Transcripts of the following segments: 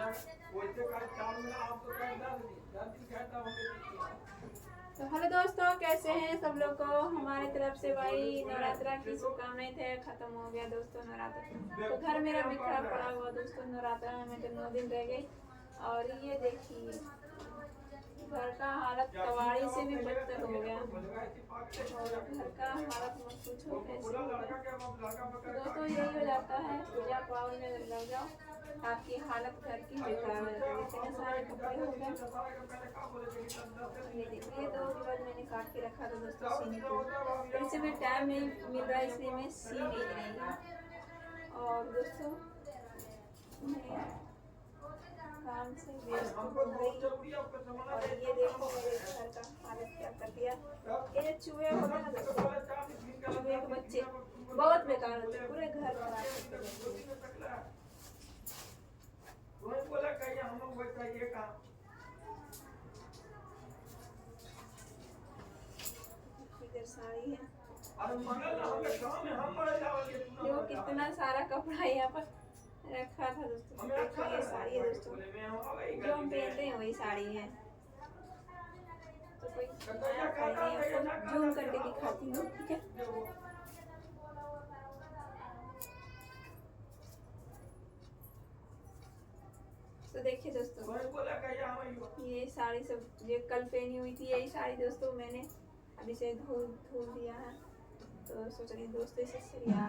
तो हेलो दोस्तों, कैसे हैं सब लोग को हमारी तरफ से भाई नवरात्रा की शुभकामनाएं थे। खत्म हो गया दोस्तों नवरात्रा, तो घर मेरा बिखरा पड़ा हुआ दोस्तों। नवरात्रा में तो 9 दिन रह गई और ये देखिए घर का हालत कबाड़ी से भी बदतर हो गया और घर का हालत मत पूछो कैसे हो गया। दोस्तों यही हो जाता है, पूजा पाठ में लग जाओ आपकी हालत घर की बेकार हो जाती है। इतने सारे कपड़े हो गए। ये देखिए, ये 2 ब्लाउज मैंने काट के रखा था दोस्तों सीने को, फिर से मैं टाइम नहीं मिल रहा है इसलिए मैं सी नहीं रही हूँ। और दोस्तों मैं काम से व्यस्त हो गई और ये देखो मेरे घर का हालत क्या कर दिया। ये चूहे होते हैं दोस्तों, चूहे के बच्चे बहुत बेकार होते हैं, पूरे घर खराब करते हैं। इधर साड़ी है, देखो कितना सारा कपड़ा यहाँ पर रखा था दोस्तों। देखो ये साड़ी है दोस्तों, जो हम पहनते हैं वही साड़ी है। तो कोई नया खरीदे आपको जूम करके दिखाती हूँ, ठीक है। तो देखिए दोस्तों, ये साड़ी सब ये कल पहनी हुई थी, यही साड़ी दोस्तों मैंने अभी से धुल दिया है, तो सोच रही दोस्तों इसे सिलिया।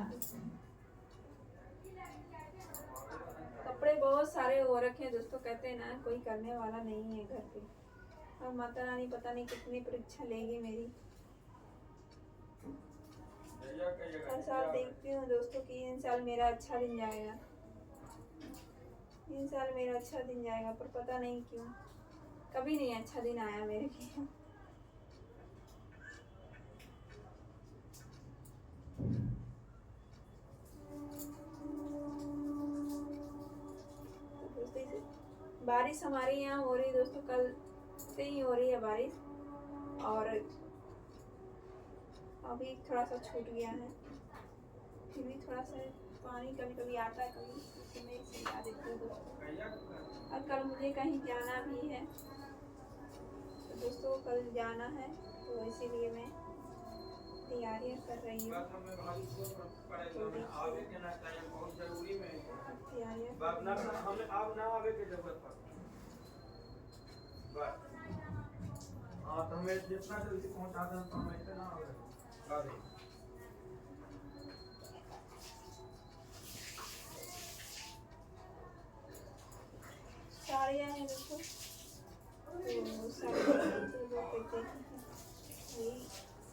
कपड़े बहुत सारे हो रखे हैं दोस्तों, कहते हैं ना कोई करने वाला नहीं है घर पे। और माता रानी पता नहीं कितनी परीक्षा लेगी मेरी। हर साल देखती हूँ दोस्तों कि इन साल मेरा अच्छा दिन जाएगा, इन साल मेरा अच्छा दिन जाएगा, पर पता नहीं क्यों कभी नहीं अच्छा दिन आया मेरे लिए। बारिश हमारे यहाँ हो रही है दोस्तों, कल से ही हो रही है बारिश और अभी थोड़ा सा छूट गया है। फिर भी थोड़ा सा पानी कभी कभी आता है, कभी उसमें सिला देती हूँ दोस्तों। और कल मुझे कहीं जाना भी है तो दोस्तों, कल जाना है तो इसीलिए मैं तैयारियां कर रही हूँ। हाँ तो हमें जितना जल्दी पहुंचा दें तो हमें इतना साड़ियाँ हैं दोस्तों, तो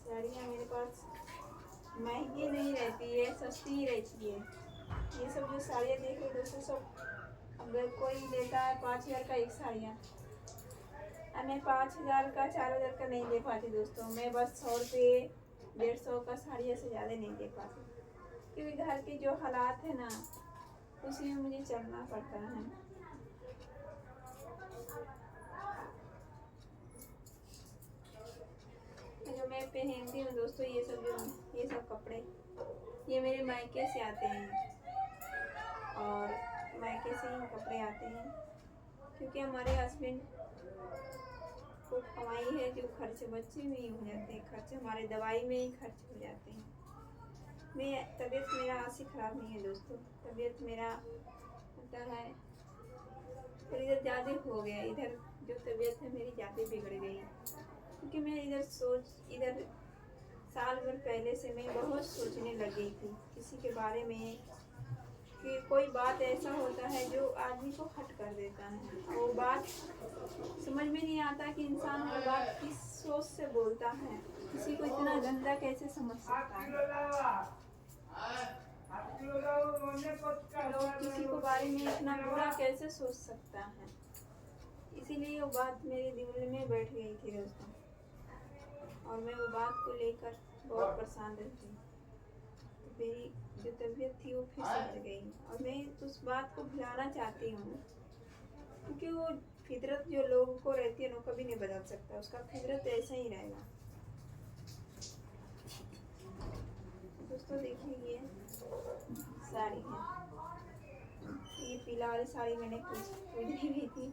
साड़ियाँ मेरे पास महंगी नहीं रहती है, सस्ती ही रहती है। ये सब जो साड़ियाँ देख रहे दोस्तों, सब अगर कोई लेता है 5,000 का एक साड़ियाँ, मैं 5,000 का 4,000 का नहीं दे पाती दोस्तों। मैं बस 100 रुपये 150 का साड़ियों से ज़्यादा नहीं दे पाती, क्योंकि घर के जो हालात है ना उसी में मुझे चलना पड़ता है। जो मैं पहनती हूँ दोस्तों, ये सब कपड़े ये मेरे मायके से आते हैं और मायके से ही कपड़े आते हैं, क्योंकि हमारे हस्बैंड को कमाई है जो खर्चे बच्चे में ही हो जाते हैं, खर्चे हमारे दवाई में ही खर्च हो जाते हैं। तबीयत मेरा ऐसी ख़राब नहीं है दोस्तों, तबीयत मेरा होता है फिर इधर ज़्यादा हो गया, इधर जो तबीयत है मेरी ज़्यादा बिगड़ गई, क्योंकि मैं इधर साल भर पहले से मैं बहुत सोचने लग गई थी किसी के बारे में, कि कोई बात ऐसा होता है जो आदमी को हट कर देता है। वो बात समझ में नहीं आता कि इंसान वो बात किस सोच से बोलता है, किसी को इतना गंदा कैसे समझ सकता है, लोग किसी को बारे में इतना बुरा कैसे सोच सकता है। इसीलिए वो बात मेरे दिल में बैठ गई थी दोस्तों, और मैं वो बात को लेकर बहुत परेशान रहती हूँ। तो मेरी जो तबीयत थी वो फिर सुधर गई और मैं उस बात को भुलाना चाहती हूँ, क्योंकि वो फितरत जो लोगों को रहती है ना कभी नहीं बदल सकता, उसका फितरत ऐसा ही रहेगा। दोस्तों देखिए ये साड़ी है, ये पीला पीला वाली साड़ी मैंने खरीद ली गई थी।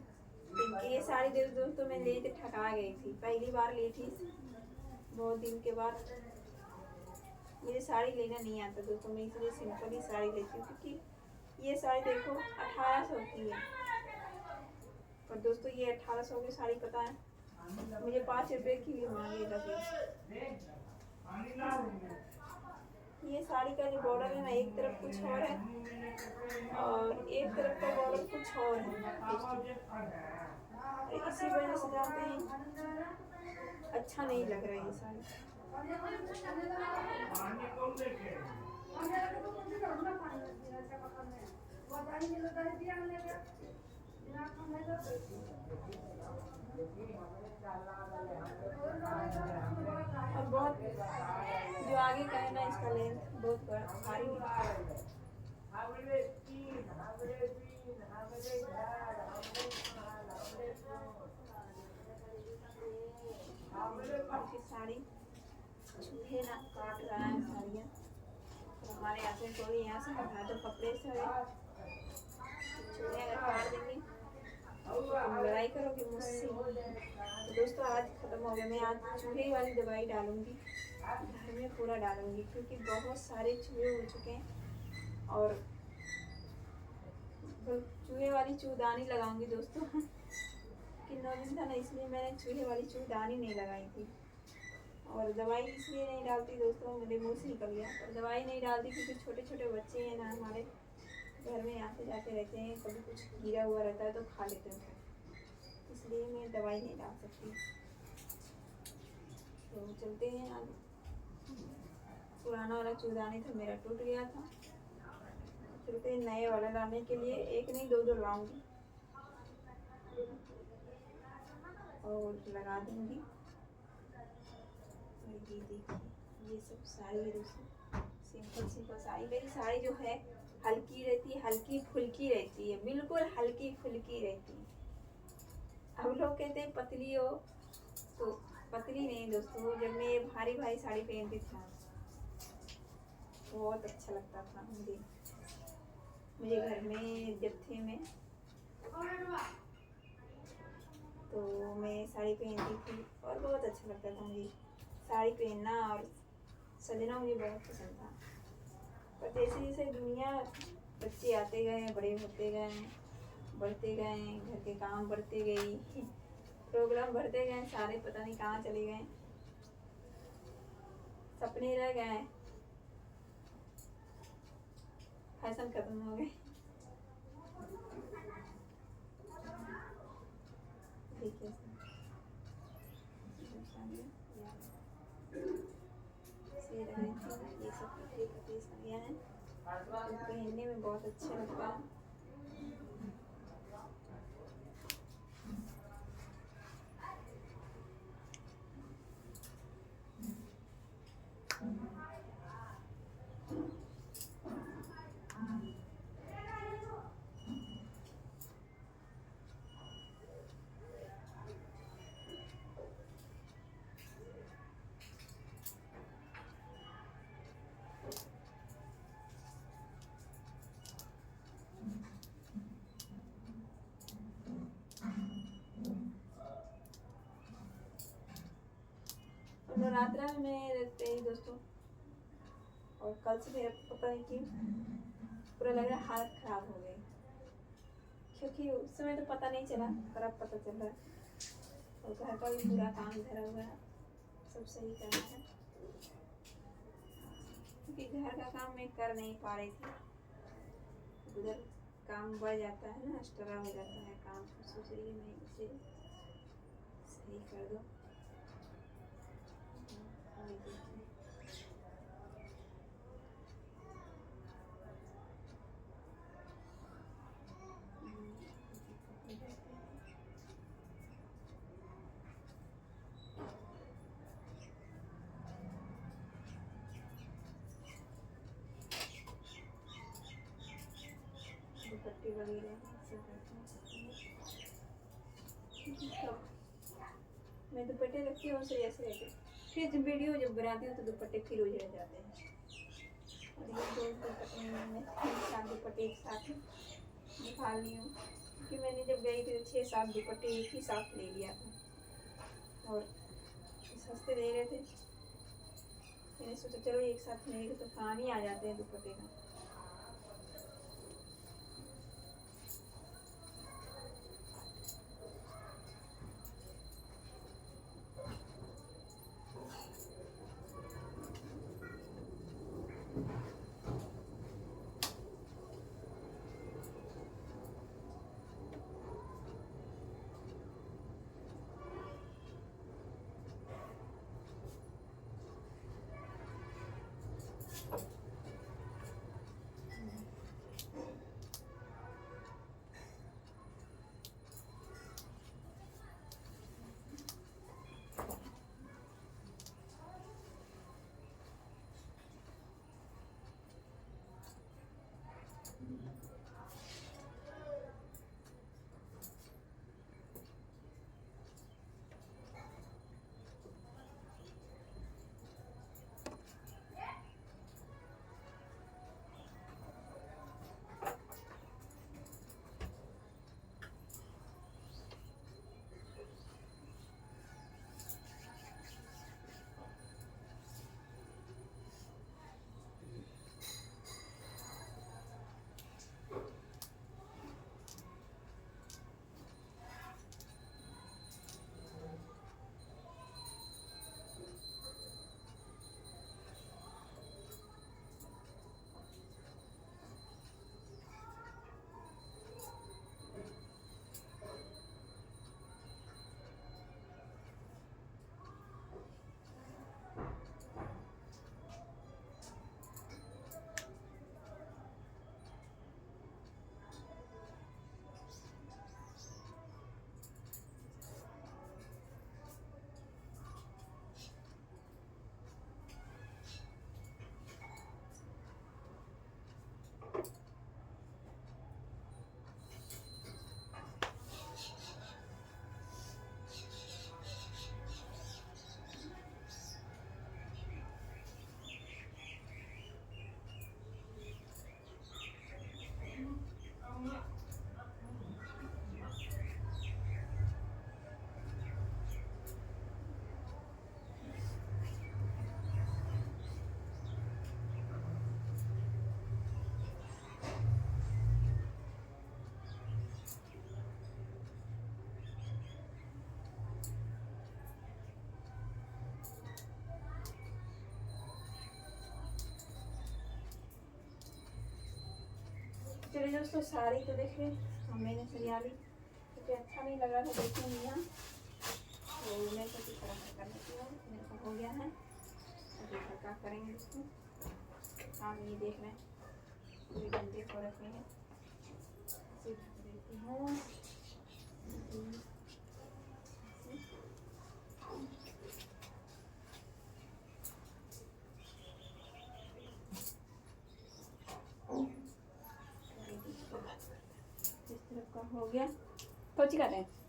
क्योंकि ये साड़ी दोस्तों मैं ली थी, ठगा गई थी, पहली बार ली थी बहुत दिन के बाद। मुझे साड़ी लेना नहीं आता दोस्तों, मैं इसलिए सिंपल ही साड़ी लेती हूँ। क्योंकि ये साड़ी देखो 1800 की है, पर दोस्तों ये 1800 की साड़ी पता है मुझे 5 रुपए की भी मांगे लगी। ये साड़ी का जो बॉर्डर है ना, एक तरफ कुछ और है और एक तरफ का बॉर्डर कुछ और है दोस्तों। इसी वजह से जानते हैं अच्छा नहीं लग रहा है ये साड़ी। और बहुत जो आगे का है ना, इसका लेंथ बहुत भारी है। साड़ी चूहे ना काट रहा है साड़ियाँ, तो हमारे यहाँ से कोई यहाँ से कटा तो कपड़े से चूहे अगर काट देंगे तो लड़ाई करोगे मुझसे। तो दोस्तों आज ख़त्म हो गया, मैं आज चूहे वाली दवाई डालूंगी घर में, पूरा डालूंगी, क्योंकि बहुत सारे चूहे हो चुके हैं। और चूहे वाली चूदानी लगाऊंगी दोस्तों कि 9 दिन था ना, इसलिए मैंने चूहे वाली चूदानी नहीं लगाई थी। और दवाई इसलिए नहीं डालती दोस्तों, मेरे मुँह से निकल गया, और दवाई नहीं डालती क्योंकि छोटे छोटे बच्चे हैं ना हमारे घर में, आते जाते रहते हैं, कभी कुछ गिरा हुआ रहता है तो खा लेते हैं, इसलिए मैं दवाई नहीं डाल सकती। तो चलते हैं आगे। पुराना वाला चूदानी था मेरा, टूट गया था, चलते हैं नए वाला लाने के लिए। एक नहीं 2 लाऊंगी और लगा दूंगी। ये देखिए, ये सब साड़ी है दोस्तों, सिंपल सिंपल साड़ी। मेरी साड़ी जो है हल्की रहती है, हल्की फुल्की रहती है, बिल्कुल हल्की फुल्की रहती है। अब लोग कहते हैं पतली हो, तो पतली नहीं दोस्तों। जब मैं ये भारी भारी साड़ी पहनती थी बहुत अच्छा लगता था मुझे घर में जब थे मैं, तो मैं साड़ी पहनती थी और बहुत अच्छा लगता था मुझे साड़ी पहनना और सजना, मुझे बहुत पसंद था। पर जैसे जैसे दुनिया, बच्चे आते गए, बड़े होते गए, बढ़ते गए, घर के काम बढ़ते गई, प्रोग्राम बढ़ते गए, सारे पता नहीं कहाँ चले गए, सपने रह गए, फैशन खत्म हो गए। देखिए ये सब कपड़े साड़ियाँ हैं, पहनने में बहुत अच्छा लगता है। नवरात्रा में रहते हैं दोस्तों, और कल से मेरा पता नहीं कि पूरा लग रहा है हालत खराब हो गई, क्योंकि उस समय तो पता नहीं चला, पर अब पता चल रहा है। और घर का भी पूरा काम धरा हुआ है, सब सही करना है, क्योंकि घर का काम मैं कर नहीं पा रही थी। उधर काम बढ़ जाता है ना, एक्स्ट्रा हो जाता है काम, सोच रही मैं इसे सही कर दो। दुपट्टे वगैरह मैं दुपट्टे रखती हूँ ऐसे रहते, फिर जब वीडियो जब बनाती हूँ तो दुपट्टे फिर उजड़ जाते हैं। और ये 2 दुपट्टे एक साथ निकाल ली हूँ, क्योंकि मैंने जब गई थी तो 6-7 दुपट्टे एक ही साथ ले लिया था और सस्ते दे रहे थे। मैंने सोचा चलो एक साथ लेंगे तो काम ही आ जाते हैं दुपट्टे का। चलिए दोस्तों, साड़ी तो देखिए मैंने सरिया ली क्योंकि अच्छा नहीं लगा था देखने में यहाँ, तो मैं सोची थोड़ा कर लेती हूँ। मेरे को हो गया है, अभी फिर क्या करेंगे इसको। हाँ ये देख रहे हैं पूरे गंदे को रखे हैं, इसे ढक देती हूँ। इस तरफ का हो गया, कौची कर रहे हैं।